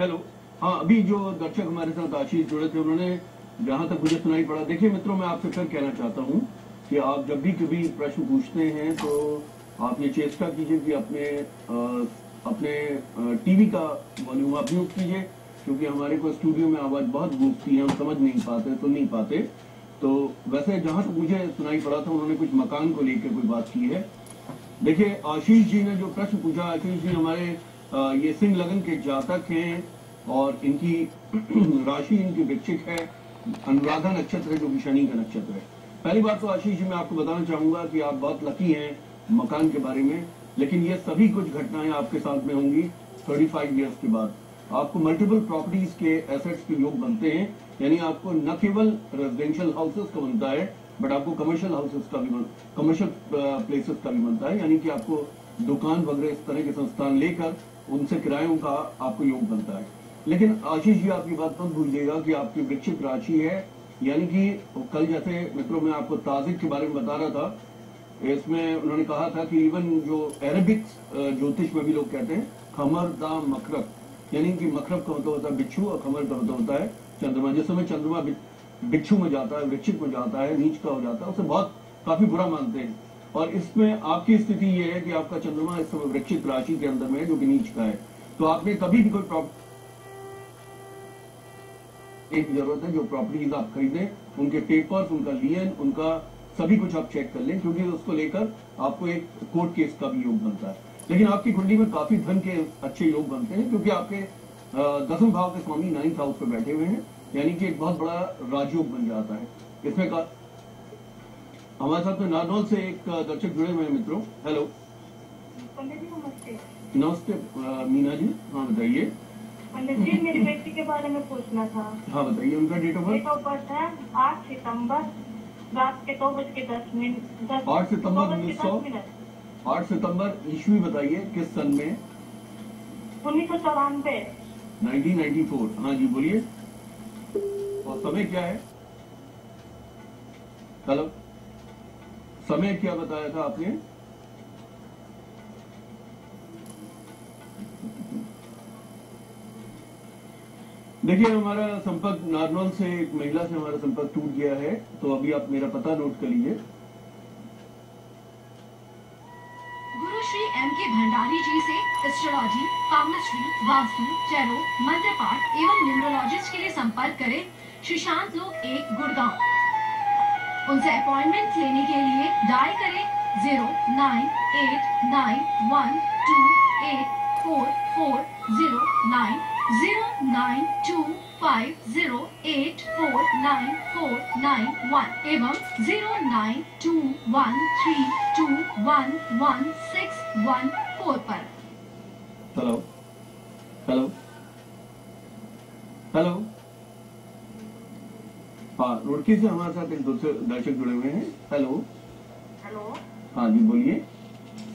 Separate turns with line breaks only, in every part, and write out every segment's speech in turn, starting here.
Hello. हाँ, अभी जो दर्शक हमारे साथ आशीष जुड़े थे उन्होंने जहां तक मुझे सुनाई पड़ा, देखिए मित्रों, मैं आपसे फिर कहना चाहता हूं कि आप जब भी कभी प्रश्न पूछते हैं तो आप ये चेष्टा कीजिए कि अपने टीवी का वॉल्यूम आप म्यूट कीजिए, क्योंकि हमारे को स्टूडियो में आवाज बहुत गूंजती है, हम समझ नहीं पाते, सुन नहीं पाते। तो वैसे जहां तक मुझे सुनाई पड़ा था उन्होंने कुछ मकान को लेकर कोई बात की है। देखिए आशीष जी ने जो प्रश्न पूछा, आशीष जी हमारे ये सिंह लगन के जातक हैं और इनकी राशि इनकी वृश्चिक है, अनुराधा नक्षत्र है जो कि शनि का नक्षत्र है। पहली बात तो आशीष जी मैं आपको बताना चाहूंगा कि आप बहुत लकी हैं मकान के बारे में, लेकिन ये सभी कुछ घटनाएं आपके साथ में होंगी 35 ईयर्स के बाद। आपको मल्टीपल प्रॉपर्टीज के एसेट्स के योग बनते हैं, यानी आपको न केवल रेजिडेंशियल हाउसेस का बनता है बट आपको कमर्शियल हाउसेस का भी कमर्शियल प्लेसेस का भी बनता है, यानी कि आपको दुकान वगैरह इस तरह के संस्थान लेकर उनसे किरायों का आपको योग बनता है। लेकिन आशीष जी आपकी बात मत भूलिएगा कि आपकी वृश्चिक राशि है, यानी कि कल जैसे मित्रों मैं आपको ताजिक के बारे में बता रहा था, इसमें उन्होंने कहा था कि इवन जो अरेबिक्स ज्योतिष में भी लोग कहते हैं खमर दा मकरब, यानी कि मकरब का मतलब होता है बिच्छू और खमर का मतलब होता है चंद्रमा। जिस समय चंद्रमा बिच्छू में जाता है, वृश्चिक में जाता है, नीच का हो जाता है, उसे बहुत काफी बुरा मानते हैं। और इसमें आपकी स्थिति ये है कि आपका चंद्रमा इस समय वृश्चिक राशि के अंदर में है जो कि नीच का है। तो आपने कभी भी कोई एक जरूरत है जो प्रॉपर्टीज आप खरीदें, उनके पेपर्स, उनका लियन, उनका सभी कुछ आप चेक कर लें, क्योंकि उसको लेकर आपको एक कोर्ट केस का भी योग बनता है। लेकिन आपकी कुंडली में काफी धन के अच्छे योग बनते हैं, क्योंकि आपके 10वें भाव के स्वामी 9th हाउस पे बैठे हुए हैं, यानी कि एक बहुत बड़ा राजयोग बन जाता है। इसमें हमारे साथ में नारनौल से एक दर्शक जुड़े हुए हैं मित्रों। हेलो,
नमस्ते।
नमस्ते मीना जी। हाँ बताइए।
पंडित जी मेरी बेटी के बारे में पूछना था।
हाँ बताइए, उनका डेट ऑफ
बर्थ है 8 सितंबर रात के 2:10।
8 सितंबर 1900। 8 सितंबर ईस्वी बताइए किस सन में?
1994।
1994। हाँ जी बोलिए। और समय क्या है? हेलो, समय क्या बताया था आपने? देखिए हमारा संपर्क नारनौल से एक महिला से हमारा संपर्क टूट गया है, तो अभी आप मेरा पता नोट कर लीजिए।
गुरु श्री M.K. भंडारी जी से एस्ट्रोलॉजी, पामस्ट्री, वास्तु, टैरो, मंत्र पाठ एवं न्यूमरोलॉजिस्ट के लिए संपर्क करें श्री शांत लोक 1 गुड़गांव। उनसे अपॉइंटमेंट लेने के लिए डायल करें 09891284409 09250849491 एवं 09213211614 पर।
Hello hello hello. हाँ, रुड़की से हमारे साथ एक दूसरे दर्शक जुड़े हुए हैं। Hello
hello.
हाँ जी बोलिए।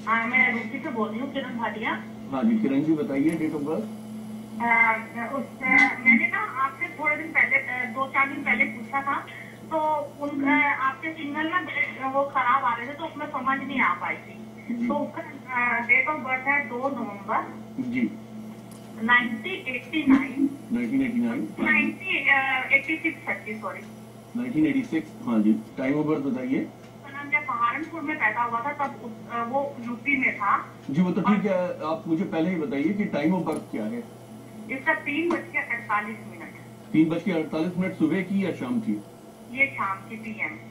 हाँ मैं रुड़की से बोल रही हूँ, किरण भाटिया।
हाँ जी किरण जी बताइए डेट ऑफ बर्थ।
मैंने ना आपसे थोड़े दिन पहले 2-4 दिन पहले पूछा था, तो आपके सिग्नल ना वो खराब आ रहे थे, तो उसमें समझ नहीं आ पाई थी। तो उसका डेट ऑफ बर्थ है 2 नवंबर
जी 1986 हाँ जी। टाइम ऑफ बर्थ बताइए।
जब सहारनपुर में पैदा हुआ था तब वो यूपी में था
जी। वो तो ठीक है, आप मुझे पहले ही बताइए कि टाइम ऑफ बर्थ क्या है?
इसका 3:48।
3:48 सुबह की या शाम की?
ये शाम की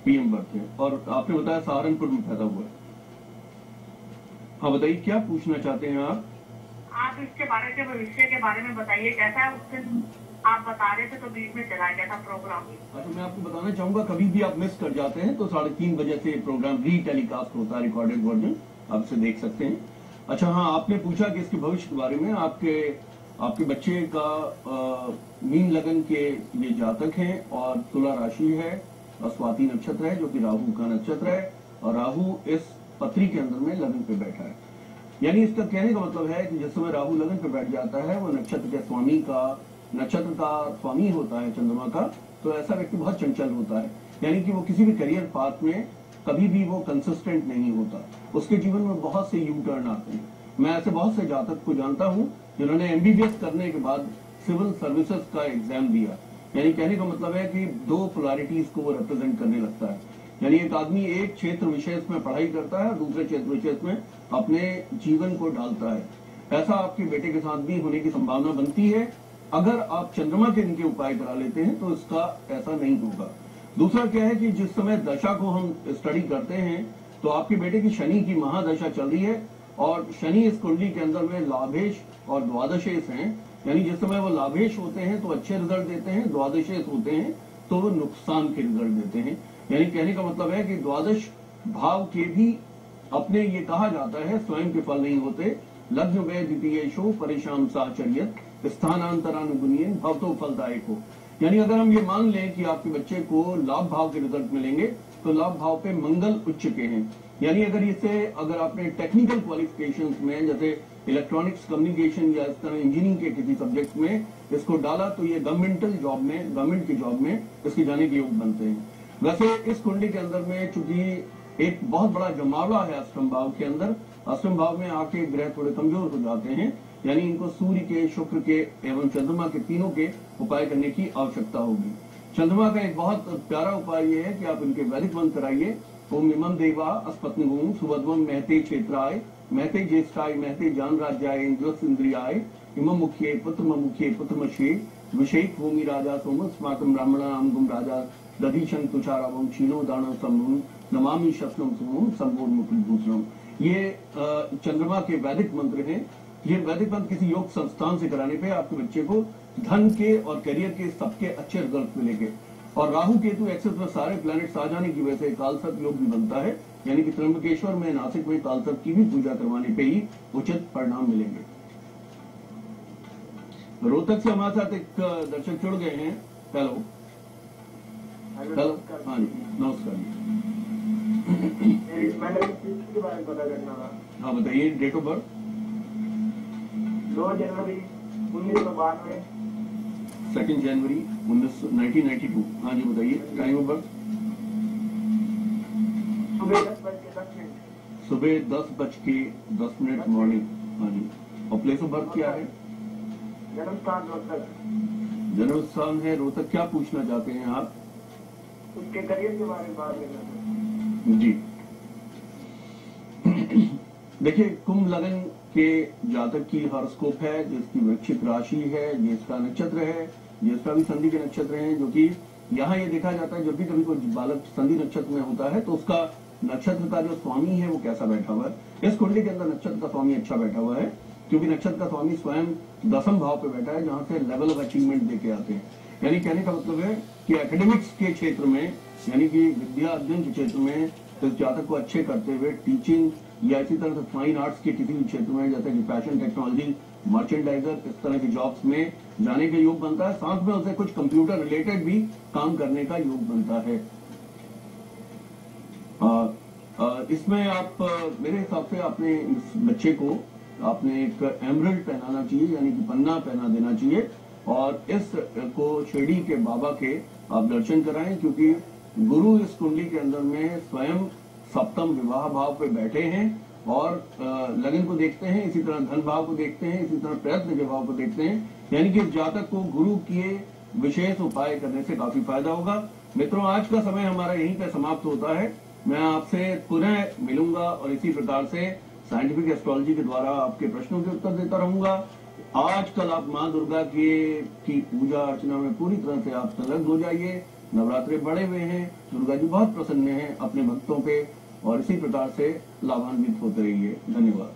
PM बर्थ है। और आपने बताया सहारनपुर में पैदा हुआ है। हाँ बताइए क्या पूछना चाहते हैं आप?
आप इसके बारे में, भविष्य के बारे में बताइए कैसा है। उस दिन आप बता रहे थे तो बीच में चला गया था प्रोग्राम।
अच्छा मैं आपको बताना चाहूंगा, कभी भी आप मिस कर जाते हैं तो 3:30 बजे से प्रोग्राम री-टेलीकास्ट होता है, रिकॉर्डेड वर्जन, आप इसे देख सकते हैं। अच्छा हाँ, आपने पूछा कि इसके भविष्य के बारे में। आपके बच्चे का मीन लगन के ये जातक हैं और तुला राशि है और स्वाति नक्षत्र है जो कि राहु का नक्षत्र है, और राहु इस पत्री के अंदर में लगन पे बैठा है। यानी इसका कहने का मतलब है कि जिस समय राहु लगन पे बैठ जाता है वो नक्षत्र का स्वामी होता है चंद्रमा का, तो ऐसा व्यक्ति बहुत चंचल होता है, यानी कि वो किसी भी करियर पाथ में कभी भी वो कंसिस्टेंट नहीं होता, उसके जीवन में बहुत से यू टर्न आते हैं। मैं ऐसे बहुत से जातक को जानता हूं जिन्होंने एमबीबीएस करने के बाद सिविल सर्विसेज का एग्जाम दिया। यानी कहने का मतलब है कि दो पोलैरिटीज को वो रिप्रेजेंट करने लगता है। यानी एक आदमी एक क्षेत्र विशेष में पढ़ाई करता है, दूसरे क्षेत्र विशेष में अपने जीवन को डालता है। ऐसा आपके बेटे के साथ भी होने की संभावना बनती है। अगर आप चंद्रमा के इनके उपाय करा लेते हैं तो इसका ऐसा नहीं होगा। दूसरा क्या है कि जिस समय दशा को हम स्टडी करते हैं तो आपके बेटे की शनि की महादशा चल रही है और शनि इस कुंडली के अंदर में लाभेश और द्वादशेश हैं। यानी जिस समय वो लाभेश होते हैं तो अच्छे रिजल्ट देते हैं, द्वादशेश होते हैं तो वो नुकसान के रिजल्ट देते हैं। यानी कहने का मतलब है कि द्वादश भाव के भी अपने ये कहा जाता है स्वयं के फल नहीं होते। लग्न वे द्वितीयेषु परेशान साचर्यत स्थानांतरानुगुण्येन भवतो फलदायक हो। यानी अगर हम ये मान लें कि आपके बच्चे को लाभ भाव के रिजल्ट मिलेंगे तो लाभ भाव पे मंगल उच्च के हैं। यानी अगर आपने टेक्निकल क्वालिफिकेशंस में जैसे इलेक्ट्रॉनिक्स कम्युनिकेशन या इस तरह इंजीनियरिंग के किसी सब्जेक्ट में इसको डाला तो ये गवर्नमेंट की जॉब में इसके जाने के योग बनते हैं। वैसे इस कुंडली के अंदर में चूंकि एक बहुत बड़ा जमावड़ा है अष्टम भाव के अंदर, अष्टम भाव में आके ग्रह थोड़े कमजोर हो जाते हैं। यानी इनको सूर्य के, शुक्र के एवं चंद्रमा के तीनों के उपाय करने की आवश्यकता होगी। चंद्रमा का एक बहुत प्यारा उपाय यह है कि आप इनके वैदिक मंत्र कराइए। ओम इमं देवा अस्पत्निगुं सुभद्वं महते क्षेत्राय महते ज्येष्ठाय महते जान राज्याय इंद्रस इंद्रियाय इमं मुख्ये पुत्रमशे विषेक भूमि राजा सोम स्माकम ब्राह्मणा नाम राजा दधीशं तुषारावं क्षीणो दान समून नमामि शस्त्रम सुमून संपूर्ण मुकुलभूषणम। ये चंद्रमा के वैदिक मंत्र हैं। ये वैदिक मंत्र किसी योग संस्थान से कराने पे आपके बच्चे को धन के और करियर के सबके अच्छे रिजल्ट मिलेंगे। और राहु केतु एक्सेस में सारे प्लैनेट्स आ जाने की वजह से कालसर्प योग भी बनता है। यानी कि त्र्यंबकेश्वर में, नासिक में कालसर्प की भी पूजा करवाने पे ही उचित परिणाम मिलेंगे। रोहतक से हमारे साथ एक दर्शक जुड़ गए हैं। हेलो, हाँ जी, नमस्कार। हाँ बताइए, डेट ऑफ बर्थ
2 जनवरी 1992।
2 जनवरी 1992। हाँ जी बताइए, टाइम ऑफ बर्थ सुबह 10:10 मॉर्निंग। हाँ जी, और प्लेस ऑफ बर्थ क्या है?
जन्मस्थान रोहतक।
जन्मस्थान है रोहतक। क्या पूछना चाहते हैं आप?
उसके करियर के बारे में बात करना
जी। देखिए, कुंभ लगन के जातक की हॉरोस्कोप है, जिसकी वृश्चिक राशि है, जिसका नक्षत्र है, जिसका भी संधि के नक्षत्र हैं, जो कि यहाँ ये देखा जाता है जब भी कभी कोई बालक संधि नक्षत्र में होता है तो उसका नक्षत्र का जो स्वामी है वो कैसा बैठा हुआ है। इस कुंडली के अंदर नक्षत्र का स्वामी अच्छा बैठा हुआ है, क्योंकि नक्षत्र का स्वामी स्वयं 10वें भाव पे बैठा है, जहां से लेवल ऑफ अचीवमेंट देके आते हैं। यानी कहने का मतलब है कि एकेडमिक्स के क्षेत्र में, यानी कि विद्या अध्ययन के क्षेत्र में इस जातक को अच्छे करते हुए टीचिंग या इसी तरह से फाइन आर्ट्स के किसी भी क्षेत्र में, जैसे कि फैशन टेक्नोलॉजी, मर्चेंडाइजर, इस तरह की जॉब्स में जाने का योग बनता है। साथ में उसे कुछ कंप्यूटर रिलेटेड भी काम करने का योग बनता है। इसमें आप मेरे हिसाब से आपने इस बच्चे को आपने एक एमरल्ड पहनाना चाहिए, यानी कि पन्ना पहना देना चाहिए, और इस को शिरडी के बाबा के आप दर्शन कराएं, क्योंकि गुरु इस कुंडली के अंदर में स्वयं सप्तम विवाह भाव पे बैठे हैं और लगन को देखते हैं, इसी तरह धन भाव को देखते हैं, इसी तरह प्रयत्न के भाव को देखते हैं। यानी कि जातक को गुरु किए विशेष उपाय करने से काफी फायदा होगा। मित्रों, आज का समय हमारा यहीं पे समाप्त होता है। मैं आपसे पुनः मिलूंगा और इसी प्रकार से साइंटिफिक एस्ट्रोलॉजी के द्वारा आपके प्रश्नों के उत्तर देता रहूंगा। आज कल आप माँ दुर्गा की पूजा अर्चना में पूरी तरह से आप संलग्न हो जाइए। नवरात्रे बड़े हुए हैं, दुर्गा जी बहुत प्रसन्न हैं अपने भक्तों पे, और इसी प्रकार से लाभान्वित होते रहिए। धन्यवाद।